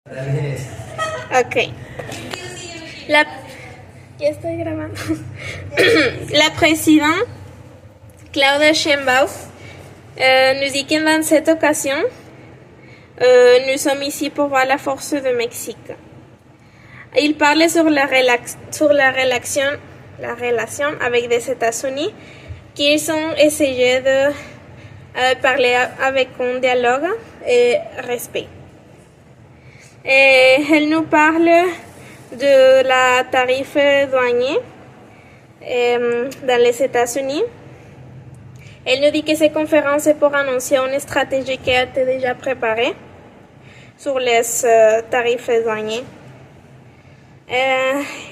Ok. La... Ya estoy grabando. La présidente Claudia Sheinbaum nous dit que dans cette occasion, nous sommes ici pour voir la force du Mexique. Il parle sur la relation avec les États-Unis, qu'ils ont essayé de parler avec un dialogue et respect. Et elle nous parle de la tarif douanier dans les États-Unis. Elle nous dit que cette conférence est pour annoncer une stratégie qui a été déjà préparée sur les tarifs douaniers.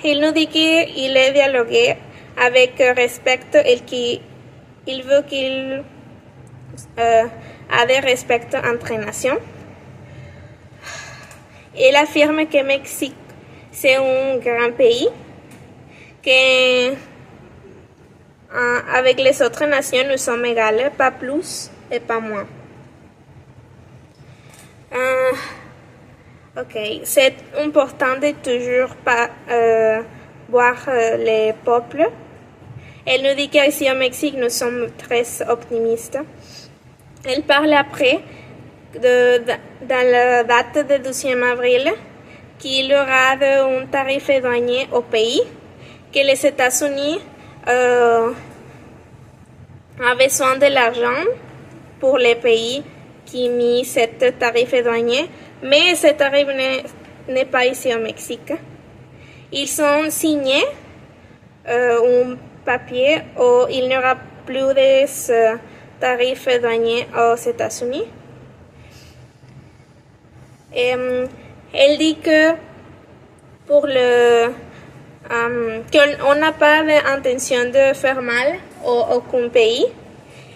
Il nous dit qu'il est dialogué avec respect et qu'il veut qu'il ait des respect entre nations. Il affirme que le Mexique, c'est un grand pays, que avec les autres nations, nous sommes égales, pas plus et pas moins. Ok, c'est important de toujours pas voir les peuples. Elle nous dit qu'ici au Mexique, nous sommes très optimistes. Elle parle après, dans la date du 12 avril, qu'il y aura un tarif douanier au pays, que les États-Unis ont besoin de l'argent pour les pays qui ont mis ce tarif douanier, mais ce tarif n'est pas ici au Mexique. Ils ont signé un papier où il n'y aura plus de ce tarif douanier aux États-Unis. Elle dit que pour qu'on n'a pas l'intention de faire mal à aucun pays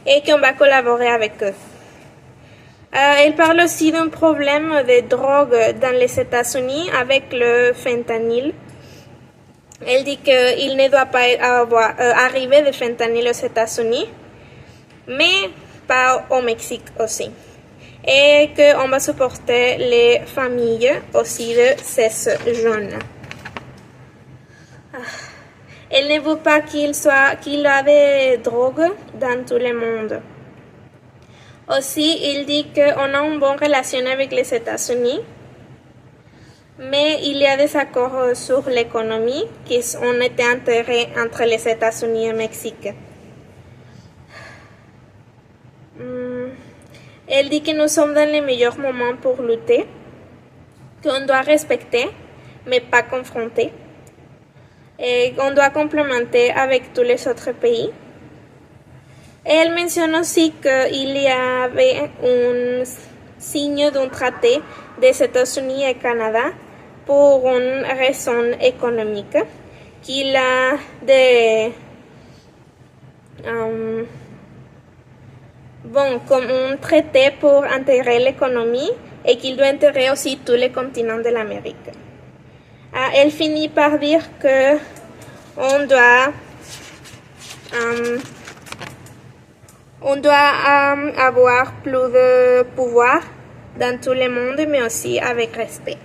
et qu'on va collaborer avec eux. Elle parle aussi d'un problème de drogue dans les États-Unis avec le fentanyl. Elle dit qu'il ne doit pas arriver de fentanyl aux États-Unis, mais pas au Mexique aussi. Et qu'on va supporter les familles aussi de ces jeunes. Elle ne veut pas qu'il y ait des drogues dans tout le monde. Aussi, il dit qu'on a une bonne relation avec les États-Unis, mais il y a des accords sur l'économie qui ont été enterrés entre les États-Unis et le Mexique. Elle dit que nous sommes dans les meilleurs moments pour lutter, qu'on doit respecter, mais pas confronter, et qu'on doit complémenter avec tous les autres pays. Et elle mentionne aussi qu'il y avait un signe d'un traité des États-Unis et Canada pour une raison économique, qu'il a comme un traité pour intégrer l'économie et qu'il doit intégrer aussi tous les continents de l'Amérique. Elle finit par dire que on doit avoir plus de pouvoir dans tout le monde, mais aussi avec respect.